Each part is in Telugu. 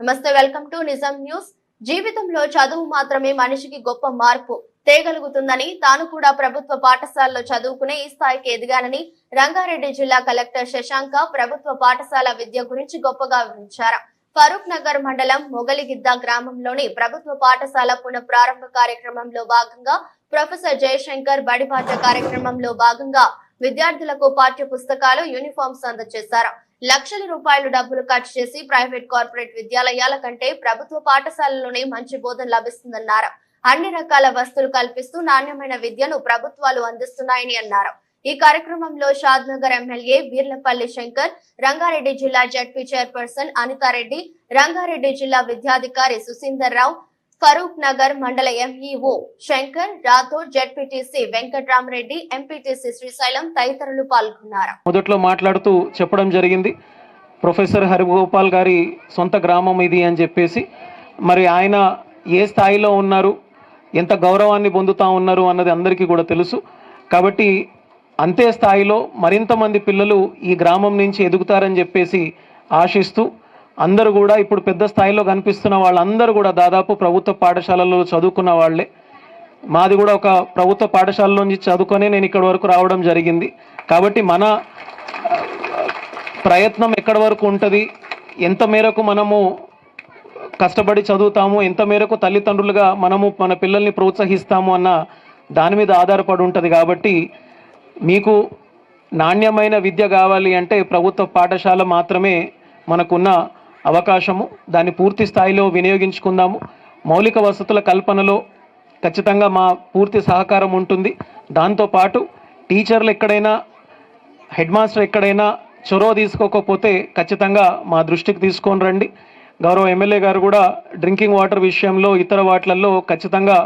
నమస్తే, వెల్కమ్ టు నిజం న్యూస్. జీవితంలో చదువు మాత్రమే మనిషికి గొప్ప మార్పు తేగలుగుతుందని, తాను కూడా ప్రభుత్వ పాఠశాలలో చదువుకునే ఈ స్థాయికి ఎదిగానని రంగారెడ్డి జిల్లా కలెక్టర్ శశాంక ప్రభుత్వ పాఠశాల విద్య గురించి గొప్పగా వివరించారు. ఫరూక్ నగర్ మండలం మొగలిగిద్ద గ్రామంలోని ప్రభుత్వ పాఠశాల పునఃప్రారంభ కార్యక్రమంలో భాగంగా ప్రొఫెసర్ జయశంకర్ బడిబాట కార్యక్రమంలో భాగంగా విద్యార్థులకు పాఠ్య పుస్తకాలు, యూనిఫామ్స్ అందజేశారు. లక్షల రూపాయలు డబ్బులు ఖర్చు చేసి ప్రైవేట్, కార్పొరేట్ విద్యాలయాల కంటే ప్రభుత్వ పాఠశాలలోనే మంచి బోధన లభిస్తుందన్నారు. అన్ని రకాల వసతులు కల్పిస్తూ నాణ్యమైన విద్యను ప్రభుత్వాలు అందిస్తున్నాయని అన్నారు. ఈ కార్యక్రమంలో షాద్నగర్ ఎమ్మెల్యే వీర్లపల్లి శంకర్, రంగారెడ్డి జిల్లా జడ్పీ చైర్పర్సన్ అనితారెడ్డి, రంగారెడ్డి జిల్లా విద్యాధికారి సుశీందర్ రావు, ఫరూక్ నగర్ మండల MEO Shankar Rathod, ZPTC Venkatramareddy, MPTC Srisailam తదితరులు పాల్గొన్నారు. మొదట్లో మాట్లాడుతూ చెప్పడం జరిగింది, ప్రొఫెసర్ హరిగోపాల్ గారి సొంత గ్రామం ఇది అని చెప్పేసి. మరి ఆయన ఏ స్థాయిలో ఉన్నారు, ఎంత గౌరవాన్ని పొందుతా ఉన్నారు అన్నది అందరికీ కూడా తెలుసు. కాబట్టి అంతే స్థాయిలో మరింత మంది పిల్లలు ఈ గ్రామం నుంచి ఎదుగుతారని చెప్పేసి ఆశిస్తూ, అందరూ కూడా ఇప్పుడు పెద్ద స్థాయిలో కనిపిస్తున్న వాళ్ళందరూ కూడా దాదాపు ప్రభుత్వ పాఠశాలలో చదువుకున్న వాళ్ళే. మాది కూడా ఒక ప్రభుత్వ పాఠశాలలో నుంచి చదువుకొని నేను ఇక్కడి వరకు రావడం జరిగింది. కాబట్టి మన ప్రయత్నం ఎక్కడి వరకు ఉంటుంది, ఎంత మేరకు మనము కష్టపడి చదువుతాము, ఎంత మేరకు తల్లిదండ్రులుగా మనము మన పిల్లల్ని ప్రోత్సహిస్తాము అన్న దాని మీద ఆధారపడి ఉంటుంది. కాబట్టి మీకు నాణ్యమైన విద్య కావాలి అంటే ప్రభుత్వ పాఠశాల మాత్రమే మనకున్న అవకాశము. దాన్ని పూర్తి స్థాయిలో వినియోగించుకుందాము. మౌలిక వసతుల కల్పనలో ఖచ్చితంగా మా పూర్తి సహకారం ఉంటుంది. దాంతోపాటు టీచర్లు ఎక్కడైనా, హెడ్ మాస్టర్ ఎక్కడైనా చొరవ తీసుకోకపోతే ఖచ్చితంగా మా దృష్టికి తీసుకొని రండి. గౌరవ ఎమ్మెల్యే గారు కూడా డ్రింకింగ్ వాటర్ విషయంలో, ఇతర వాటిలలో ఖచ్చితంగా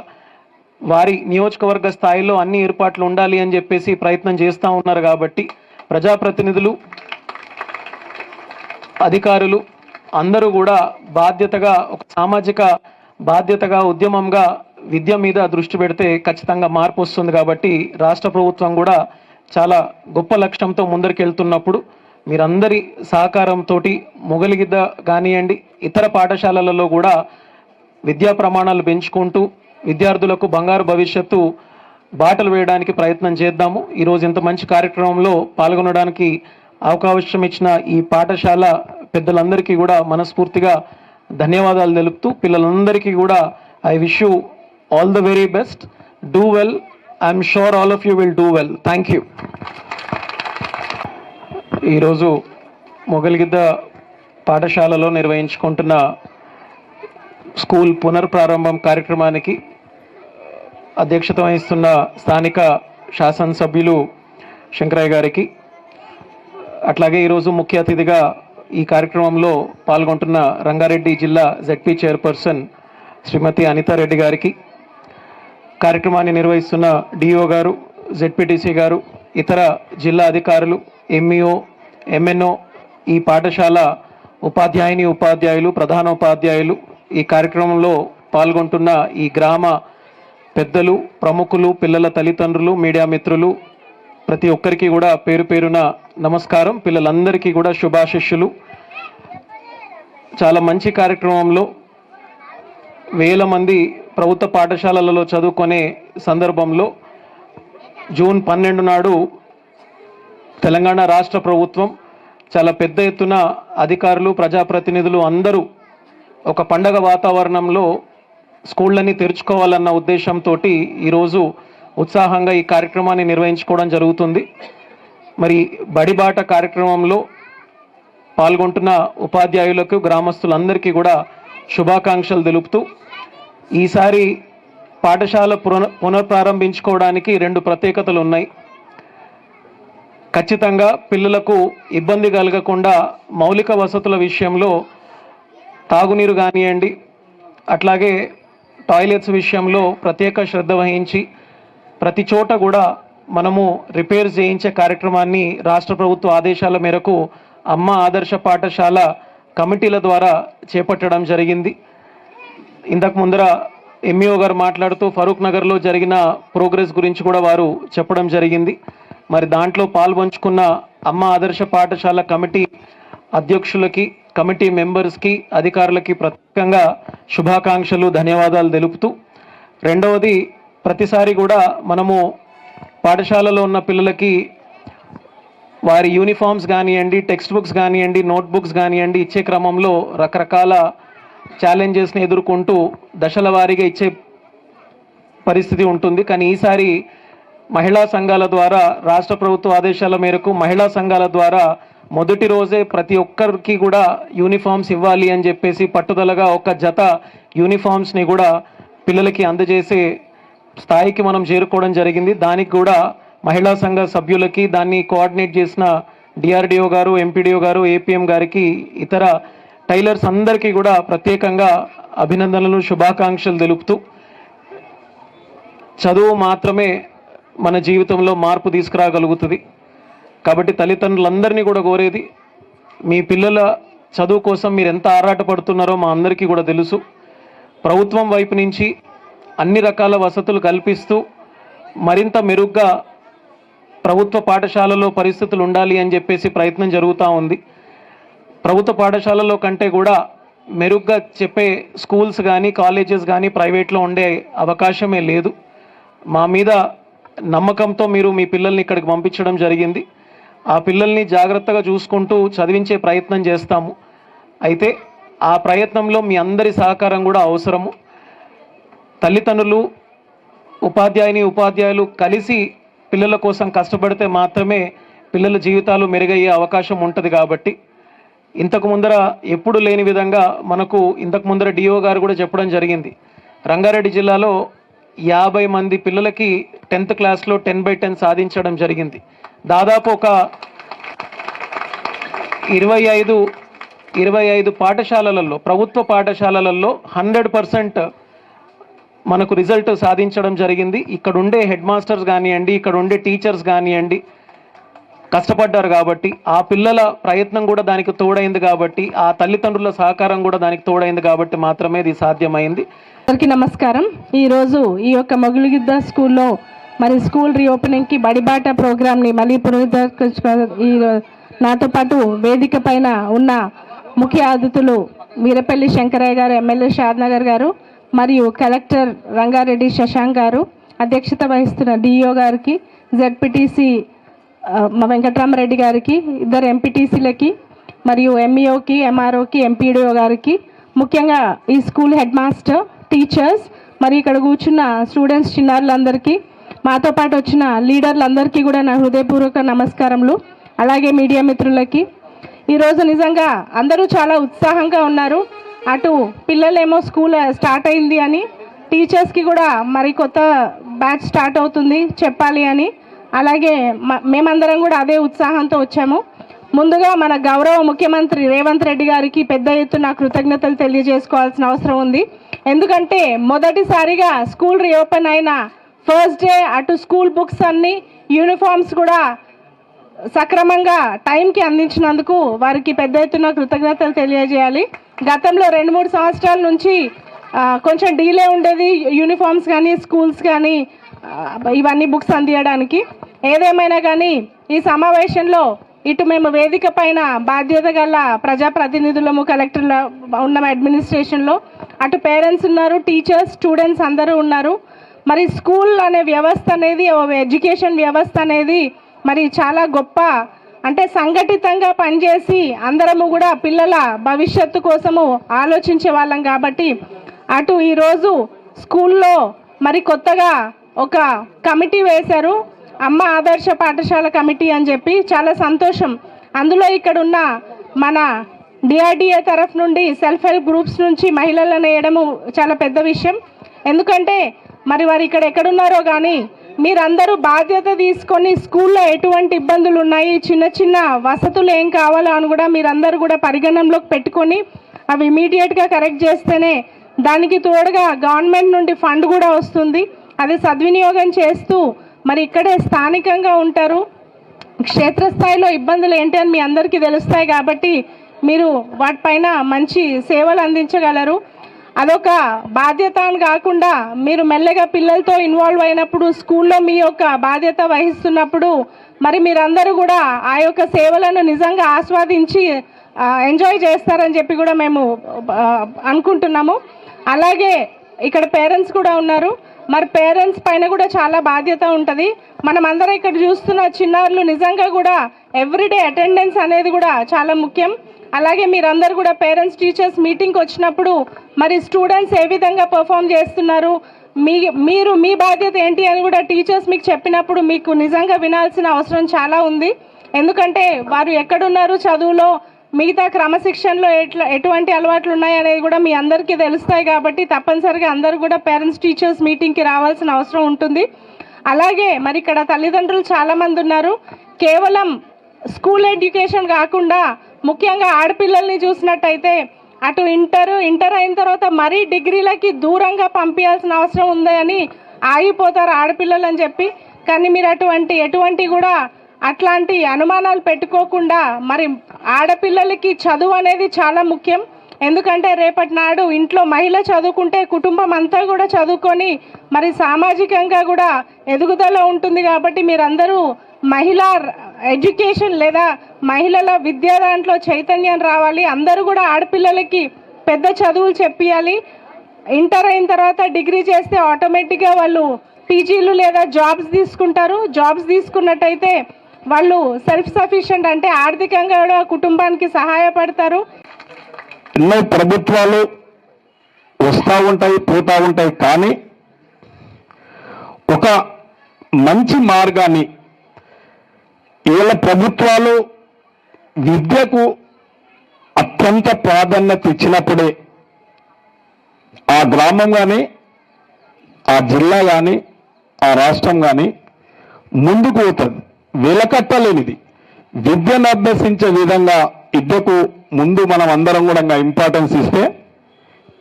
వారి నియోజకవర్గ స్థాయిలో అన్ని ఏర్పాట్లు ఉండాలి అని చెప్పేసి ప్రయత్నం చేస్తూ ఉన్నారు. కాబట్టి ప్రజాప్రతినిధులు, అధికారులు అందరూ కూడా బాధ్యతగా, ఒక సామాజిక బాధ్యతగా, ఉద్యమంగా విద్య మీద దృష్టి పెడితే ఖచ్చితంగా మార్పు వస్తుంది. కాబట్టి రాష్ట్ర ప్రభుత్వం కూడా చాలా గొప్ప లక్ష్యంతో ముందరికి వెళ్తున్నప్పుడు మీరందరి సహకారంతో మొగలిగిద్ద కానివ్వండి, ఇతర పాఠశాలలలో కూడా విద్యా ప్రమాణాలు పెంచుకుంటూ విద్యార్థులకు బంగారు భవిష్యత్తు బాటలు వేయడానికి ప్రయత్నం చేద్దాము. ఈరోజు ఇంత మంచి కార్యక్రమంలో పాల్గొనడానికి అవకాశం ఇచ్చిన ఈ పాఠశాల పెద్దలందరికీ కూడా మనస్ఫూర్తిగా ధన్యవాదాలు తెలుపుతూ, పిల్లలందరికీ కూడా I wish you all the very best. Do well. I'm sure all of you will do well. Thank you. ఈరోజు మొగలిగిద్ద పాఠశాలలో నిర్వహించుకుంటున్న స్కూల్ పునర్ప్రారంభం కార్యక్రమానికి అధ్యక్షత వహిస్తున్న స్థానిక శాసనసభ్యులు శంకరయ్య గారికి, అట్లాగే ఈరోజు ముఖ్య అతిథిగా ఈ కార్యక్రమంలో పాల్గొంటున్న రంగారెడ్డి జిల్లా జడ్పీ చైర్పర్సన్ శ్రీమతి అనితారెడ్డి గారికి, కార్యక్రమాన్ని నిర్వహిస్తున్న డిఓ గారు, జెడ్పీటీసీ గారు, ఇతర జిల్లా అధికారులు, ఎంఈఓ, ఎంఎన్ఓ, ఈ పాఠశాల ఉపాధ్యాయుని, ఉపాధ్యాయులు, ప్రధాన ఉపాధ్యాయులు, ఈ కార్యక్రమంలో పాల్గొంటున్న ఈ గ్రామ పెద్దలు, ప్రముఖులు, పిల్లల తల్లిదండ్రులు, మీడియా మిత్రులు, ప్రతి ఒక్కరికి కూడా పేరు పేరున నమస్కారం. పిల్లలందరికీ కూడా శుభాశిష్యులు. చాలా మంచి కార్యక్రమంలో వేల మంది ప్రభుత్వ పాఠశాలలలో చదువుకునే సందర్భంలో జూన్ 12 నాడు తెలంగాణ రాష్ట్ర ప్రభుత్వం చాలా పెద్ద ఎత్తున అధికారులు, ప్రజాప్రతినిధులు అందరూ ఒక పండగ వాతావరణంలో స్కూళ్ళని తెరుచుకోవాలన్న ఉద్దేశంతో ఈరోజు ఉత్సాహంగా ఈ కార్యక్రమాన్ని నిర్వహించుకోవడం జరుగుతుంది. మరి బడిబాట కార్యక్రమంలో పాల్గొంటున్న ఉపాధ్యాయులకు, గ్రామస్తులందరికీ కూడా శుభాకాంక్షలు తెలుపుతూ, ఈసారి పాఠశాల పునఃప్రారంభించుకోవడానికి 2 ప్రత్యేకతలు ఉన్నాయి. ఖచ్చితంగా పిల్లలకు ఇబ్బంది కలగకుండా మౌలిక వసతుల విషయంలో తాగునీరు కానివ్వండి, అట్లాగే టాయిలెట్స్ విషయంలో ప్రత్యేక శ్రద్ధ వహించి ప్రతి చోట కూడా మనము రిపేర్ చేయించే కార్యక్రమాన్ని రాష్ట్ర ప్రభుత్వ ఆదేశాల మేరకు అమ్మ ఆదర్శ పాఠశాల కమిటీల ద్వారా చేపట్టడం జరిగింది. ఇంతకు ముందర ఎంఈఓ గారు మాట్లాడుతూ ఫరూక్ నగర్లో జరిగిన ప్రోగ్రెస్ గురించి కూడా వారు చెప్పడం జరిగింది. మరి దాంట్లో పాల్పంచుకున్న అమ్మ ఆదర్శ పాఠశాల కమిటీ అధ్యక్షులకి, కమిటీ మెంబర్స్కి, అధికారులకి ప్రత్యేకంగా శుభాకాంక్షలు, ధన్యవాదాలు తెలుపుతూ, రెండవది ప్రతిసారి కూడా మనము పాఠశాలలో ఉన్న పిల్లలకి వారి యూనిఫామ్స్ కానివ్వండి, టెక్స్ట్ బుక్స్ కానివ్వండి, నోట్బుక్స్ కానివ్వండి ఇచ్చే క్రమంలో రకరకాల ఛాలెంజెస్ని ఎదుర్కొంటూ దశల వారీగా ఇచ్చే పరిస్థితి ఉంటుంది. కానీ ఈసారి మహిళా సంఘాల ద్వారా, రాష్ట్ర ప్రభుత్వ ఆదేశాల మేరకు మహిళా సంఘాల ద్వారా మొదటి రోజే ప్రతి ఒక్కరికి కూడా యూనిఫామ్స్ ఇవ్వాలి అని చెప్పేసి పట్టుదలగా ఒక జత యూనిఫామ్స్ని కూడా పిల్లలకి అందజేసే స్థాయికి మనం చేరుకోవడం జరిగింది. దానికి కూడా మహిళా సంఘ సభ్యులకి, దాన్ని కోఆర్డినేట్ చేసిన డిఆర్డిఓ గారు, ఎంపీడీఓ గారు, ఏపీఎం గారికి, ఇతర టైలర్స్ అందరికీ కూడా ప్రత్యేకంగా అభినందనలు, శుభాకాంక్షలు తెలుపుతూ, చదువు మాత్రమే మన జీవితంలో మార్పు తీసుకురాగలుగుతుంది. కాబట్టి తల్లిదండ్రులందరినీ కూడా కోరేది, మీ పిల్లల చదువు కోసం మీరు ఎంత ఆరాటపడుతున్నారో మా అందరికీ కూడా తెలుసు. ప్రభుత్వం వైపు నుంచి అన్ని రకాల వసతులు కల్పిస్తూ మరింత మెరుగ్గా ప్రభుత్వ పాఠశాలలో పరిస్థితులు ఉండాలి అని చెప్పేసి ప్రయత్నం జరుగుతూ ఉంది. ప్రభుత్వ పాఠశాలలో కంటే కూడా మెరుగ్గా చెప్పే స్కూల్స్ కానీ, కాలేజెస్ కానీ ప్రైవేట్లో ఉండే అవకాశమే లేదు. మా మీద నమ్మకంతో మీరు మీ పిల్లల్ని ఇక్కడికి పంపించడం జరిగింది. ఆ పిల్లల్ని జాగ్రత్తగా చూసుకుంటూ చదివించే ప్రయత్నం చేస్తాము. అయితే ఆ ప్రయత్నంలో మీ అందరి సహకారం కూడా అవసరము. తల్లిదండ్రులు, ఉపాధ్యాయులు కలిసి పిల్లల కోసం కష్టపడితే మాత్రమే పిల్లల జీవితాలు మెరుగయ్యే అవకాశం ఉంటుంది. కాబట్టి ఇంతకు ముందర ఎప్పుడు లేని విధంగా మనకు ఇంతకు ముందర డిఓ గారు కూడా చెప్పడం జరిగింది, రంగారెడ్డి జిల్లాలో 50 మంది పిల్లలకి 10th క్లాస్లో 10/10 సాధించడం జరిగింది. దాదాపు ఒక 25 పాఠశాలలలో, ప్రభుత్వ పాఠశాలలలో 100% మనకు రిజల్ట్ సాధించడం జరిగింది. ఇక్కడ ఉండే హెడ్ మాస్టర్స్ కానివ్వండి, ఇక్కడ ఉండే టీచర్స్ కానివ్వండి కష్టపడ్డారు. కాబట్టి ఆ పిల్లల ప్రయత్నం కూడా దానికి తోడైంది. కాబట్టి ఆ తల్లిదండ్రుల సహకారం కూడా దానికి తోడైంది. కాబట్టి మాత్రమే ఇది సాధ్యమైంది. అందరికీ నమస్కారం. ఈరోజు ఈ యొక్క మొగులుగిద్ద స్కూల్లో మరి స్కూల్ రీఓపెనింగ్కి బడిబాట ప్రోగ్రామ్ని మళ్ళీ ఈ నాతో పాటు వేదిక పైన ఉన్న ముఖ్య అతిథులు వీరపల్లి శంకరయ్య గారు, ఎమ్మెల్యే షాద్నగర్ గారు, మరియు కలెక్టర్ రంగారెడ్డి శశాంక్ గారు, అధ్యక్షత వహిస్తున్న డిఓ గారికి, జెడ్పీటీసీ మా వెంకటరామరెడ్డి గారికి, ఇద్దరు ఎంపీటీసీలకి, మరియు ఎంఈఓకి, ఎంఆర్ఓకి, ఎంపీడీఓ గారికి, ముఖ్యంగా ఈ స్కూల్ హెడ్ మాస్టర్, టీచర్స్, మరి ఇక్కడ కూర్చున్న స్టూడెంట్స్, చిన్నారులందరికీ, మాతో పాటు వచ్చిన లీడర్లందరికీ కూడా నా హృదయపూర్వక నమస్కారములు. అలాగే మీడియా మిత్రులకి. ఈరోజు నిజంగా అందరూ చాలా ఉత్సాహంగా ఉన్నారు. అటు పిల్లలేమో స్కూల్ స్టార్ట్ అయింది అని, టీచర్స్కి కూడా మరి కొత్త బ్యాచ్ స్టార్ట్ అవుతుంది చెప్పాలి అని, అలాగే మేమందరం కూడా అదే ఉత్సాహంతో వచ్చాము. ముందుగా మన గౌరవ ముఖ్యమంత్రి రేవంత్ రెడ్డి గారికి పెద్ద ఎత్తున కృతజ్ఞతలు తెలియజేసుకోవాల్సిన అవసరం ఉంది. ఎందుకంటే మొదటిసారిగా స్కూల్ రీఓపెన్ అయిన ఫస్ట్ డే అటు స్కూల్ బుక్స్ అన్ని, యూనిఫామ్స్ కూడా సక్రమంగా టైంకి అందించినందుకు వారికి పెద్ద ఎత్తున కృతజ్ఞతలు తెలియజేయాలి. గతంలో 2-3 సంవత్సరాల నుంచి కొంచెం డీలే ఉండేది యూనిఫామ్స్ కానీ, స్కూల్స్ కానీ ఇవన్నీ బుక్స్ అందించడానికి. ఏదేమైనా కానీ ఈ సమావేశంలో ఇటు మేము వేదిక పైన బాధ్యత గల ప్రజాప్రతినిధులము, కలెక్టర్ల ఉన్న అడ్మినిస్ట్రేషన్లో, అటు పేరెంట్స్ ఉన్నారు, టీచర్స్, స్టూడెంట్స్ అందరూ ఉన్నారు. మరి స్కూల్ అనే వ్యవస్థ అనేది, ఎడ్యుకేషన్ వ్యవస్థ అనేది మరి చాలా గొప్ప, అంటే సంఘటితంగా పనిచేసి అందరము కూడా పిల్లల భవిష్యత్తు కోసము ఆలోచించే వాళ్ళం. కాబట్టి అటు ఈరోజు స్కూల్లో మరి కొత్తగా ఒక కమిటీ వేశారు, అమ్మ ఆదర్శ పాఠశాల కమిటీ అని చెప్పి. చాలా సంతోషం. అందులో ఇక్కడ ఉన్న మన డిఆర్డిఏ తరఫు నుండి సెల్ఫ్ హెల్ప్ గ్రూప్స్ నుంచి మహిళలను వేయడము చాలా పెద్ద విషయం. ఎందుకంటే మరి వారు ఇక్కడ ఎక్కడున్నారో కానీ మీరందరూ బాధ్యత తీసుకొని స్కూల్లో ఎటువంటి ఇబ్బందులు ఉన్నాయి, చిన్న చిన్న వసతులు ఏం కావాలో అని కూడా మీరందరూ కూడా పరిగణనలోకి పెట్టుకొని అవి ఇమీడియట్గా కరెక్ట్ చేస్తేనే దానికి తోడుగా గవర్నమెంట్ నుండి ఫండ్ కూడా వస్తుంది. అది సద్వినియోగం చేస్తూ మరి ఇక్కడే స్థానికంగా ఉంటారు, క్షేత్రస్థాయిలో ఇబ్బందులు ఏంటి అని మీ అందరికీ తెలుస్తాయి. కాబట్టి మీరు వాటిపైన మంచి సేవలు అందించగలరు. అదొక బాధ్యత అని కాకుండా మీరు మెల్లగా పిల్లలతో ఇన్వాల్వ్ అయినప్పుడు, స్కూల్లో మీ యొక్క బాధ్యత వహిస్తున్నప్పుడు మరి మీరందరూ కూడా ఆ యొక్క సేవలను నిజంగా ఆస్వాదించి ఎంజాయ్ చేస్తారని చెప్పి కూడా మేము అనుకుంటున్నాము. అలాగే ఇక్కడ పేరెంట్స్ కూడా ఉన్నారు. మరి పేరెంట్స్ పైన కూడా చాలా బాధ్యత ఉంటుంది. మనం అందరం ఇక్కడ చూస్తున్న చిన్నారులు నిజంగా కూడా ఎవ్రీడే అటెండెన్స్ అనేది కూడా చాలా ముఖ్యం. అలాగే మీరందరూ కూడా పేరెంట్స్ టీచర్స్ మీటింగ్కి వచ్చినప్పుడు మరి స్టూడెంట్స్ ఏ విధంగా పర్ఫామ్ చేస్తున్నారు, మీరు మీ బాధ్యత ఏంటి అని కూడా టీచర్స్ మీకు చెప్పినప్పుడు మీకు నిజంగా వినాల్సిన అవసరం చాలా ఉంది. ఎందుకంటే వారు ఎక్కడున్నారు చదువులో, మిగతా క్రమశిక్షణలో ఎటువంటి అలవాట్లు ఉన్నాయనేది కూడా మీ అందరికీ తెలుస్తాయి. కాబట్టి తప్పనిసరిగా అందరూ కూడా పేరెంట్స్ టీచర్స్ మీటింగ్కి రావాల్సిన అవసరం ఉంటుంది. అలాగే మరి ఇక్కడ తల్లిదండ్రులు చాలామంది ఉన్నారు. కేవలం స్కూల్ ఎడ్యుకేషన్ కాకుండా ముఖ్యంగా ఆడపిల్లల్ని చూసినట్టయితే అటు ఇంటర్ అయిన తర్వాత మరీ డిగ్రీలకి దూరంగా పంపించాల్సిన అవసరం ఉంది అని ఆగిపోతారు ఆడపిల్లలు అని చెప్పి. కానీ మీరు ఎటువంటి కూడా అట్లాంటి అనుమానాలు పెట్టుకోకుండా మరి ఆడపిల్లలకి చదువు అనేది చాలా ముఖ్యం. ఎందుకంటే రేపటి నాడు ఇంట్లో మహిళ చదువుకుంటే కుటుంబం అంతా కూడా చదువుకొని మరి సామాజికంగా కూడా ఎదుగుదల ఉంటుంది. కాబట్టి మీరందరూ మహిళా ఎడ్యుకేషన్ లేదా మహిళల విద్యా దాంట్లో చైతన్యం రావాలి. అందరూ కూడా ఆడపిల్లలకి పెద్ద చదువులు చెప్పియాలి. ఇంటర్ అయిన తర్వాత డిగ్రీ చేస్తే ఆటోమేటిక్గా వాళ్ళు పీజీలు లేదా జాబ్స్ తీసుకుంటారు. జాబ్స్ తీసుకున్నట్టయితే వాళ్ళు సెల్ఫ్ సఫిషియెంట్, అంటే ఆర్థికంగా కూడా కుటుంబానికి సహాయపడతారు. ఎన్నో ప్రభుత్వాలు వస్తూ ఉంటాయి, పోతూ ఉంటాయి. కానీ ఒక మంచి మార్గాన్ని వీళ్ళ ప్రభుత్వాలు విద్యకు అత్యంత ప్రాధాన్యత ఇచ్చినప్పుడే ఆ గ్రామం కానీ, ఆ జిల్లా కానీ, ఆ రాష్ట్రం కానీ ముందుకు పోతుంది. వెలకట్టలేనిది విద్యను అభ్యసించే విధంగా విద్యకు ముందు మనం అందరం కూడా ఇంపార్టెన్స్ ఇస్తే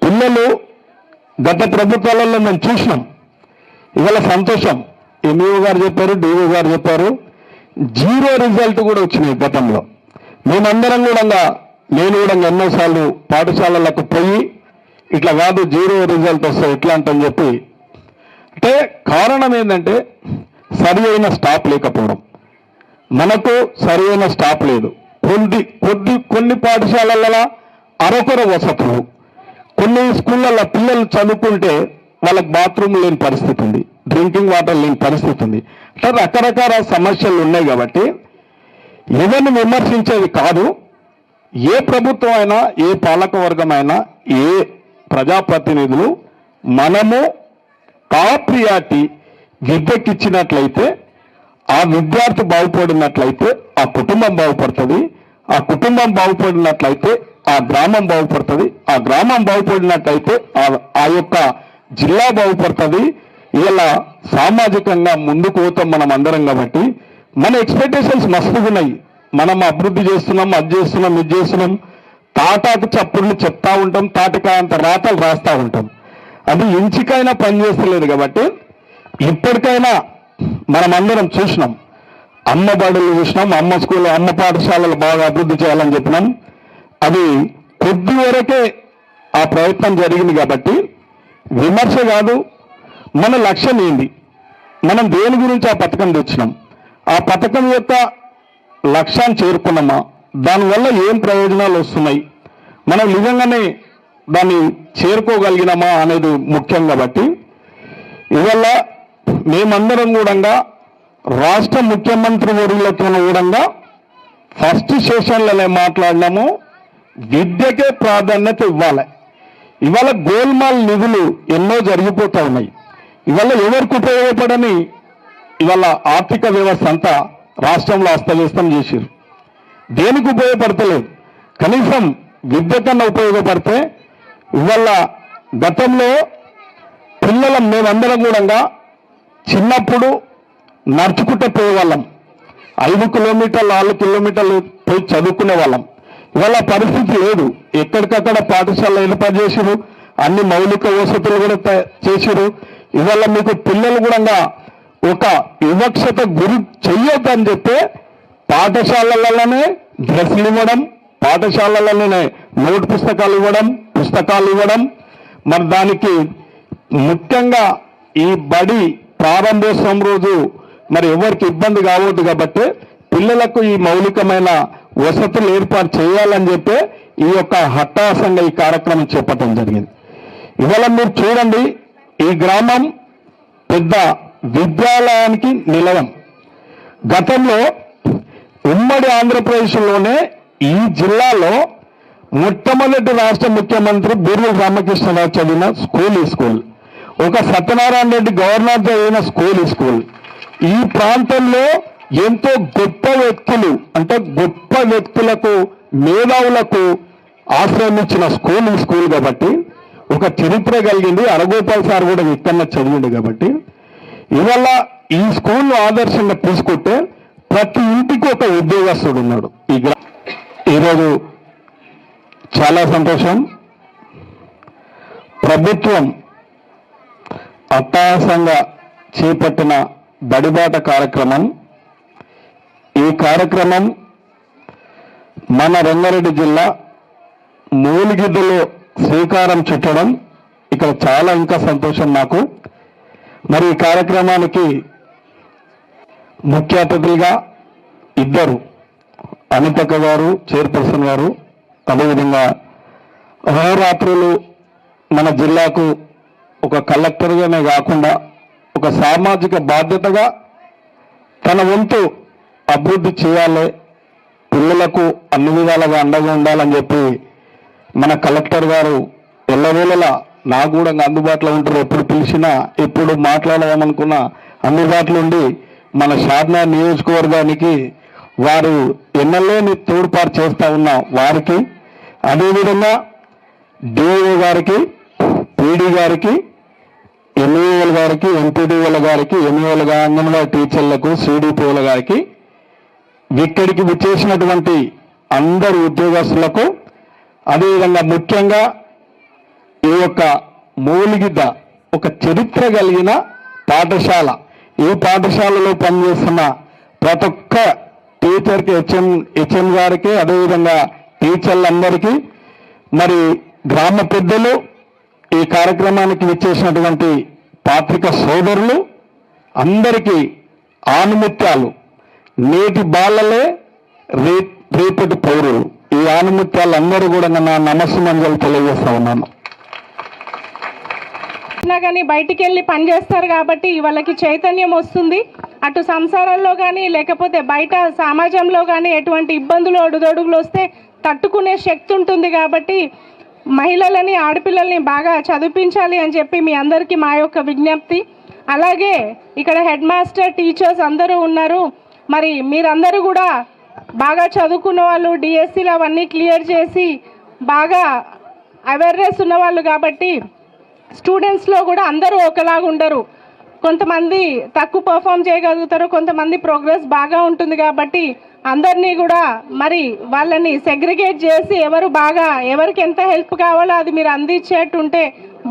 పిల్లలు గత ప్రభుత్వాలలో మేము చూసినాం. ఇవాళ సంతోషం, ఎంఈఓ గారు చెప్పారు, డిఓ గారు చెప్పారు, 0 రిజల్ట్ కూడా వచ్చినాయి గతంలో. మేమందరం కూడా నేను కూడా ఎన్నోసార్లు పాఠశాలలకు పోయి ఇట్లా కాదు 0 రిజల్ట్ వస్తాయి ఎట్లా అంటని చెప్పి. అంటే కారణం ఏంటంటే సరి అయిన స్టాఫ్ లేకపోవడం. మనకు సరి అయిన స్టాఫ్ లేదు. కొన్ని పాఠశాలలలో అరకొర వసతులు, కొన్ని స్కూళ్ళల్లో పిల్లలు చదువుకుంటే వాళ్ళకి బాత్రూమ్ లేని పరిస్థితి ఉంది, డ్రింకింగ్ వాటర్ లేని పరిస్థితి ఉంది. అంటే రకరకాల సమస్యలు ఉన్నాయి. కాబట్టి ఎవరిని విమర్శించేది కాదు. ఏ ప్రభుత్వం అయినా, ఏ పాలకవర్గం అయినా, ఏ ప్రజాప్రతినిధులు మనము టాప్ ప్రియారిటీ విద్యకిచ్చినట్లయితే ఆ విద్యార్థి బాగుపడినట్లయితే ఆ కుటుంబం బాగుపడుతుంది, ఆ కుటుంబం బాగుపడినట్లయితే ఆ గ్రామం బాగుపడుతుంది, ఆ గ్రామం బాగుపడినట్లయితే ఆ యొక్క జిల్లా బాగుపడుతుంది. ఇలా సామాజికంగా ముందుకు పోతాం మనం అందరం. కాబట్టి మన ఎక్స్పెక్టేషన్స్ మస్తుగా ఉన్నాయి. మనం అభివృద్ధి చేస్తున్నాం, అది చేస్తున్నాం, ఇది చేస్తున్నాం, తాటాకు చప్పుళ్ళు చెప్తా ఉంటాం, తాటికాయంత రాతలు రాస్తూ ఉంటాం. అది ఇంచికైనా పనిచేస్తలేదు. కాబట్టి ఇప్పటికైనా మనం అందరం చూసినాం, అమ్మ బడులు చూసినాం, అమ్మ స్కూల్, అమ్మ పాఠశాలలు బాగా అభివృద్ధి చేయాలని చెప్పినాం. అది కొద్ది వరకే ఆ ప్రయత్నం జరిగింది. కాబట్టి విమర్శ కాదు, మన లక్ష్యం ఏంది, మనం దేని గురించి ఆ పథకం తెచ్చినాం, ఆ పథకం యొక్క లక్ష్యాన్ని చేరుకున్నామా, దానివల్ల ఏం ప్రయోజనాలు వస్తున్నాయి, మనం నిజంగానే దాన్ని చేరుకోగలిగినామా అనేది ముఖ్యం. కాబట్టి ఇవల్ల మేమందరం కూడా రాష్ట్ర ముఖ్యమంత్రి వర్యులతో కూడా ఫస్ట్ సెషన్లలో మాట్లాడినాము, విద్యకే ప్రాధాన్యత ఇవ్వాలి. ఇవాళ గోల్మాల్ నిధులు ఎన్నో జరిగిపోతూ ఉన్నాయి. ఇవాళ ఎవరికి ఉపయోగపడని ఇవాళ ఆర్థిక వ్యవస్థ అంతా రాష్ట్రంలో అస్తవ్యస్తం చేశారు. దేనికి ఉపయోగపడతలేదు. కనీసం విద్య కన్నా ఉపయోగపడితే ఇవాళ గతంలో పిల్లలం మేమందరం కూడా చిన్నప్పుడు నడుచుకుంటూ పోయేవాళ్ళం. 5 కిలోమీటర్లు 4 కిలోమీటర్లు పోయి చదువుకునే వాళ్ళం. ఇవాళ పరిస్థితి లేదు. ఎక్కడికక్కడ పాఠశాలలు ఏర్పాటు చేసిరు, అన్ని మౌలిక వసతులు కూడా చేసిరు. ఇవాళ మీకు పిల్లలు కూడా ఒక వివక్షత గురి చెయ్యొద్దని చెప్పి పాఠశాలలలోనే డ్రెస్సులు ఇవ్వడం, పాఠశాలలలోనే నోట్ పుస్తకాలు ఇవ్వడం. మరి దానికి ముఖ్యంగా ఈ బడి ప్రారంభోత్సవం రోజు మరి ఎవరికి ఇబ్బంది కావద్దు. కాబట్టి పిల్లలకు ఈ మౌలికమైన వసతులు ఏర్పాటు చేయాలని చెప్పి ఈ యొక్క హఠాసంగా ఈ కార్యక్రమం చేపట్టడం జరిగింది. ఇవాళ మీరు చూడండి, ఈ గ్రామం పెద్ద విద్యాలయానికి నిలయం. గతంలో ఉమ్మడి ఆంధ్రప్రదేశ్లోనే ఈ జిల్లాలో మొట్టమొదటి రాష్ట్ర ముఖ్యమంత్రి బూర్గుల రామకృష్ణరావు చదివిన స్కూల్ ఈ స్కూల్. ఒక సత్యనారాయణ రెడ్డి గవర్నర్ చదివిన స్కూల్ ఈ స్కూల్. ఈ ప్రాంతంలో ఎంతో గొప్ప వ్యక్తులు, అంటే గొప్ప వ్యక్తులకు, మేధావులకు ఆశ్రయం ఇచ్చిన స్కూల్ ఈ స్కూల్ కాబట్టి ఒక చరిత్ర కలిగింది. అరగోపాల్ సార్ కూడా ఇక్కడ చదివిండు కాబట్టి ఇవాళ ఈ స్కూల్ ఆదర్శంగా తీసుకుంటే ప్రతి ఇంటికి ఒక ఉద్యోగస్తుడు ఉన్నాడు. ఈరోజు చాలా సంతోషం. ప్రభుత్వం అట్టహాసంగా చేపట్టిన బడిబాట కార్యక్రమం, ఈ కార్యక్రమం మన రంగారెడ్డి జిల్లా మూలిగిద్దలో శ్రీకారం చుట్టడం ఇక్కడ చాలా ఇంకా సంతోషం నాకు. మరి ఈ కార్యక్రమానికి ముఖ్య అతిథులుగా ఇద్దరు, అనితక్క గారు చైర్పర్సన్ గారు, అదేవిధంగా అహోరాత్రులు మన జిల్లాకు ఒక కలెక్టర్గానే కాకుండా ఒక సామాజిక బాధ్యతగా తన వంతు అభివృద్ధి చేయాలి, పిల్లలకు అన్ని విధాలుగా అండగా ఉండాలని చెప్పి మన కలెక్టర్ గారు ఎల్లవేళలా నాకు కూడా అందుబాటులో ఉంటారు. ఎప్పుడు పిలిచినా, ఎప్పుడు మాట్లాడదామనుకున్నా అందుబాటులో ఉండి మన షాద్నా నియోజకవర్గానికి వారు ఎమ్మెల్యేని తోడ్పాటు చేస్తా ఉన్న వారికి, అదేవిధంగా డిఓ గారికి, పీడీ గారికి, ఎంఈఓల గారికి, ఎంపీడీఓల గారికి, ఎంఈఓలుగా అంగన్వాడీ టీచర్లకు, సిడిపిఓల గారికి, ఇక్కడికి విచ్చేసినటువంటి అందరు ఉద్యోగస్తులకు, అదేవిధంగా ముఖ్యంగా ఈ యొక్క మూలిగిద్ద ఒక చరిత్ర కలిగిన పాఠశాల. ఈ పాఠశాలలో పనిచేస్తున్న ప్రతి ఒక్క టీచర్కి, హెచ్ఎం గారికి, అదేవిధంగా టీచర్లందరికీ, మరి గ్రామ పెద్దలు, ఈ కార్యక్రమానికి విచ్చేసినటువంటి పాత్రిక సోదరులు అందరికీ ఆనుముత్యాలు. నేటి బాలలే రేపటి పౌరులు. ఈ ఆనుముత్యాలు అందరూ కూడా నా నమస్సుమంజలు తెలియజేస్తా ఉన్నాను. కానీ బయటికి వెళ్ళి పనిచేస్తారు కాబట్టి వాళ్ళకి చైతన్యం వస్తుంది. అటు సంసారాల్లో కానీ లేకపోతే బయట సమాజంలో కానీ ఎటువంటి ఇబ్బందులు, ఒడుదొడుగులు వస్తే తట్టుకునే శక్తి ఉంటుంది. కాబట్టి మహిళలని, ఆడపిల్లల్ని బాగా చదివించాలి అని చెప్పి మీ అందరికీ మా యొక్క విజ్ఞప్తి. అలాగే ఇక్కడ హెడ్ మాస్టర్, టీచర్స్ అందరూ ఉన్నారు. మరి మీరందరూ కూడా బాగా చదువుకున్న వాళ్ళు, డిఎస్సీలు అవన్నీ క్లియర్ చేసి బాగా అవేర్నెస్ ఉన్నవాళ్ళు కాబట్టి స్టూడెంట్స్లో కూడా అందరూ ఒకలాగా ఉండరు. కొంతమంది తక్కువ పర్ఫామ్ చేయగలుగుతారు, కొంతమంది ప్రోగ్రెస్ బాగా ఉంటుంది. కాబట్టి అందరినీ కూడా మరి వాళ్ళని సెగ్రిగేట్ చేసి ఎవరికి ఎంత హెల్ప్ కావాలో అది మీరు అందించేట్టుంటే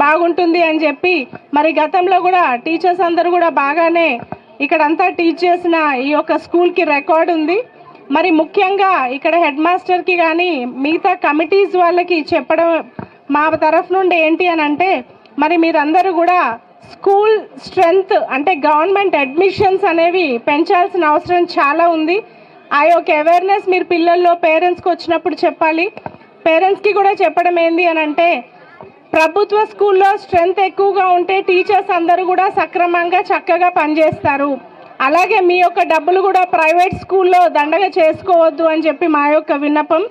బాగుంటుంది అని చెప్పి, మరి గతంలో కూడా టీచర్స్ అందరూ కూడా బాగానే ఇక్కడంతా టీచ్ చేసిన ఈ యొక్క స్కూల్కి రికార్డ్ ఉంది. మరి ముఖ్యంగా ఇక్కడ హెడ్ మాస్టర్కి కానీ మిగతా కమిటీస్ వాళ్ళకి చెప్పడం మా తరఫు నుండి ఏంటి అని అంటే, మరి మీరందరూ కూడా స్కూల్ స్ట్రెంగ్త్ అంటే గవర్నమెంట్ అడ్మిషన్స్ అనేవి పెంచాల్సిన అవసరం చాలా ఉంది. ఆ యొక్క అవేర్నెస్ మీరు పిల్లల్లో, పేరెంట్స్కి వచ్చినప్పుడు చెప్పాలి. పేరెంట్స్కి కూడా చెప్పడం ఏంది అని అంటే, ప్రభుత్వ స్కూల్లో స్ట్రెంగ్త్ ఎక్కువగా ఉంటే టీచర్స్ అందరూ కూడా సక్రమంగా చక్కగా పనిచేస్తారు. అలాగే మీ యొక్క డబ్బులు కూడా ప్రైవేట్ స్కూల్లో దండగా చేసుకోవద్దు అని చెప్పి మా యొక్క విన్నపం.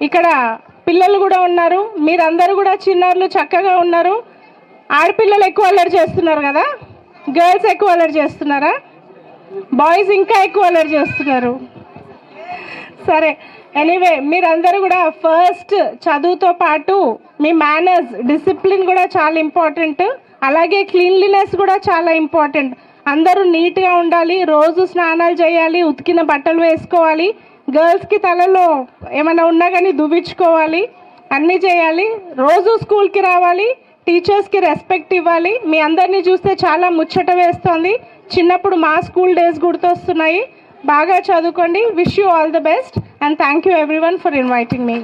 ఇక్కడ పిల్లలు కూడా ఉన్నారు, మీరందరూ కూడా చిన్నారులు చక్కగా ఉన్నారు. ఆడపిల్లలు ఎక్కువ అల్లరి చేస్తున్నారు కదా, గర్ల్స్ ఎక్కువ అల్లరి చేస్తున్నారా? బాయ్స్ ఇంకా ఎక్కువ అల్లరి చేస్తున్నారు. సరే, ఎనీవే మీరందరూ కూడా ఫస్ట్ చదువుతో పాటు మీ మేనర్స్, డిసిప్లిన్ కూడా చాలా ఇంపార్టెంట్. అలాగే క్లీన్లీనెస్ కూడా చాలా ఇంపార్టెంట్. అందరూ నీట్గా ఉండాలి, రోజు స్నానాలు చేయాలి, ఉతికిన బట్టలు వేసుకోవాలి. గర్ల్స్కి తలలో ఏమైనా ఉన్నా కానీ దువ్వించుకోవాలి, అన్నీ చేయాలి. రోజు స్కూల్కి రావాలి, టీచర్స్కి రెస్పెక్ట్ ఇవ్వాలి. మీ అందరినీ చూస్తే చాలా ముచ్చట వేస్తుంది. చిన్నప్పుడు మా స్కూల్ డేస్ గుర్తొస్తున్నాయి. బాగా చదువుకోండి. Wish you all the best and thank you everyone for inviting me.